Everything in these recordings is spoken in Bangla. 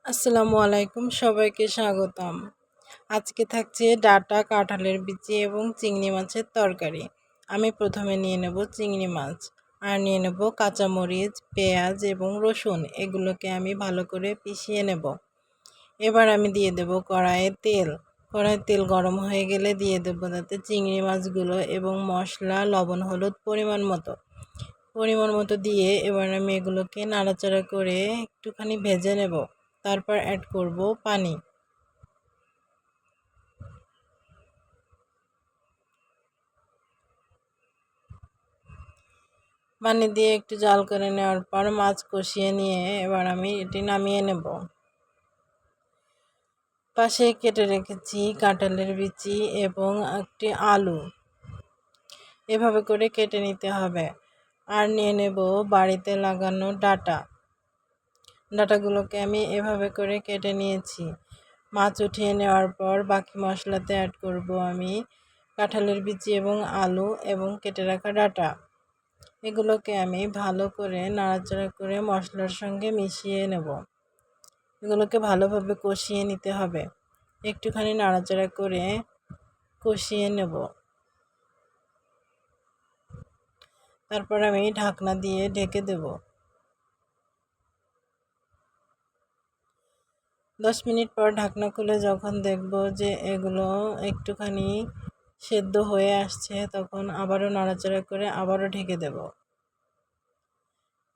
আসসালামু আলাইকুম, সবাইকে স্বাগতম। আজকে থাকছে ডাঁটা, কাঁঠালের বিচি এবং চিংড়ি মাছের তরকারি। আমি প্রথমে নিয়ে নেব চিংড়ি মাছ, আর নিয়ে নেব কাঁচামরিচ, পেঁয়াজ এবং রসুন। এগুলোকে আমি ভালো করে পিষিয়ে নেব। এবার আমি দিয়ে দেব কড়াইয়ে তেল গরম হয়ে গেলে দিয়ে দেব তাতে চিংড়ি মাছগুলো এবং মশলা, লবণ, হলুদ পরিমাণ মতো দিয়ে এবার আমি এগুলোকে নাড়াচাড়া করে একটুখানি ভেজে নেব। তারপর অ্যাড করব পানি। পানি দিয়ে একটু জাল করে নেওয়ার পর মাছ কষিয়ে নিয়ে এবার আমি এটি নামিয়ে নেব। পাশে কেটে রেখেছি কাঁঠালের বিচি এবং একটি আলু, এভাবে করে কেটে নিতে হবে। আর নিয়ে নেব বাড়িতে লাগানো ডাঁটাগুলোকে আমি এভাবে করে কেটে নিয়েছি। মাছ উঠিয়ে নেওয়ার পর বাকি মশলাতে অ্যাড করব আমি কাঁঠালের বিচি এবং আলু এবং কেটে রাখা ডাঁটা। এগুলোকে আমি ভালো করে নাড়াচাড়া করে মশলার সঙ্গে মিশিয়ে নেব। এগুলোকে ভালোভাবে কষিয়ে নিতে হবে। একটুখানি নাড়াচাড়া করে কষিয়ে নেব। তারপর আমি ঢাকনা দিয়ে ঢেকে দেব। 10 মিনিট পর ঢাকনা খুলে যখন দেখব যে এগুলো একটুখানি সেদ্ধ হয়ে আসছে, তখন আবারও নাড়াচাড়া করে আবারও ঢেকে দেব।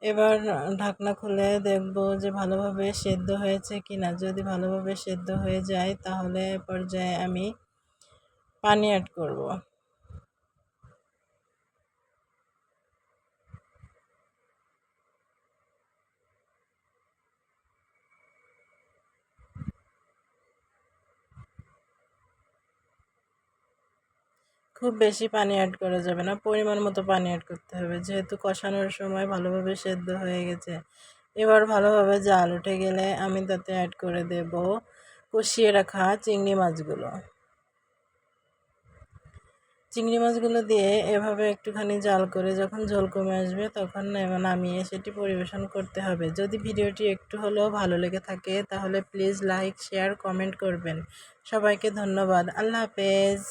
এবার ঢাকনা খুলে দেখব যে ভালোভাবে সেদ্ধ হয়েছে কিনা। যদি ভালোভাবে সেদ্ধ হয়ে যায় তাহলে পর্যায়ে আমি পানি অ্যাড করব। খুব বেশি পানি অ্যাড করা যাবে না, পরিমাণ মতো পানি অ্যাড করতে হবে, যেহেতু কষানোর সময় ভালোভাবে সেদ্ধ হয়ে গেছে। এবার ভালোভাবে জাল উঠে গেলে আমি তাতে অ্যাড করে দেব কষিয়ে রাখা চিংড়ি মাছগুলো দিয়ে এভাবে একটুখানি জাল করে যখন ঝোল কমে আসবে তখন নামিয়ে সেটি পরিবেশন করতে হবে। যদি ভিডিওটি একটু হলেও ভালো লেগে থাকে তাহলে প্লিজ লাইক, শেয়ার, কমেন্ট করবেন। সবাইকে ধন্যবাদ। আল্লাহ হাফেজ।